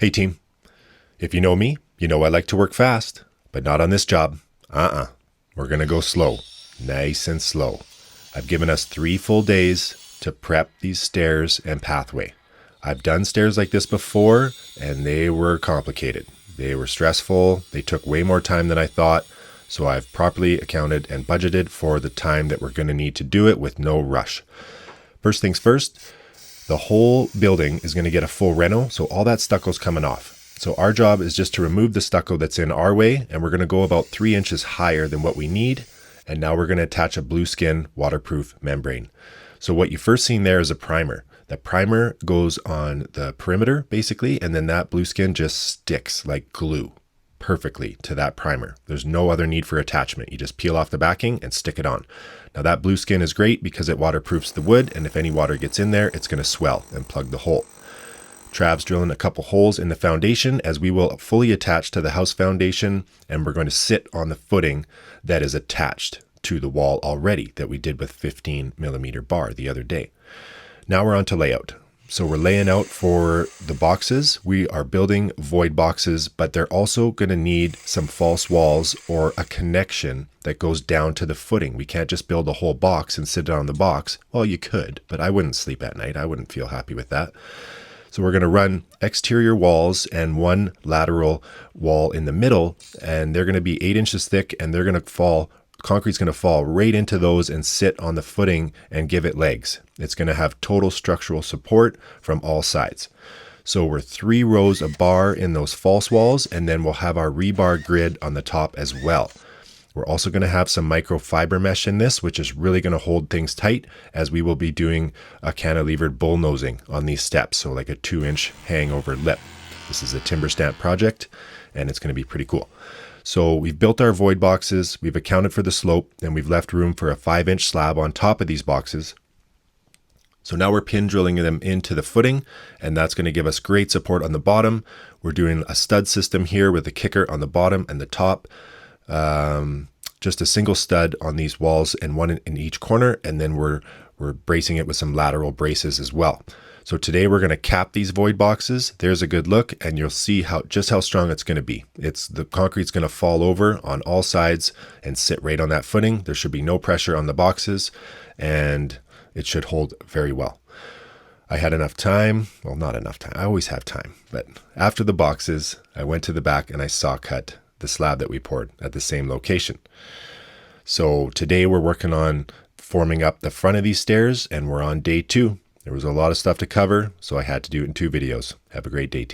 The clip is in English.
Hey team, if you know me, you know I like to work fast, but not on this job. We're gonna go slow, nice and slow. I've given us 3 full days to prep these stairs and pathway. I've done stairs like this before and they were complicated. They were stressful, they took way more time than I thought, so I've properly accounted and budgeted for the time that we're gonna need to do it with no rush. First things first, the whole building is going to get a full reno, so all that stucco's coming off. So our job is just to remove the stucco that's in our way, and we're going to go about 3 inches higher than what we need. And now we're going to attach a Blueskin waterproof membrane. So what you first seen there is a primer. The primer goes on the perimeter basically, and then that Blueskin just sticks like glue perfectly to that primer. There's no other need for attachment. You just peel off the backing and stick it on. Now that Blueskin is great because it waterproofs the wood, and if any water gets in there, it's going to swell and plug the hole. Trav's drilling a couple holes in the foundation as we will fully attach to the house foundation, and we're going to sit on the footing that is attached to the wall already that we did with 15mm bar the other day. Now we're on to layout. So we're laying out for the boxes. We are building void boxes, but they're also going to need some false walls or a connection that goes down to the footing. We can't just build a whole box and sit on the box. Well, you could, but I wouldn't sleep at night. I wouldn't feel happy with that. So we're going to run exterior walls and 1 lateral wall in the middle, and they're going to be 8 inches thick, and they're going to fall. Concrete's going to fall right into those and sit on the footing and give it legs. It's going to have total structural support from all sides. So we're 3 rows of bar in those false walls, and then we'll have our rebar grid on the top as well. We're also going to have some microfiber mesh in this, which is really going to hold things tight as we will be doing a cantilevered bullnosing on these steps. So like a 2-inch hangover lip. This is a timber stamp project, and it's going to be pretty cool. So we've built our void boxes, we've accounted for the slope, and we've left room for a 5-inch slab on top of these boxes. So now we're pin drilling them into the footing, and that's going to give us great support on the bottom. We're doing a stud system here with a kicker on the bottom and the top. Just a single stud on these walls and 1 in each corner, and then we're bracing it with some lateral braces as well. So today we're going to cap these void boxes. There's a good look, and you'll see just how strong it's going to be. The concrete's going to fall over on all sides and sit right on that footing. There should be no pressure on the boxes, and it should hold very well. I had enough time. Well, not enough time. I always have time. But after the boxes, I went to the back and I saw cut the slab that we poured at the same location. So today we're working on forming up the front of these stairs, and we're on day 2. There was a lot of stuff to cover, so I had to do it in 2 videos. Have a great day, team.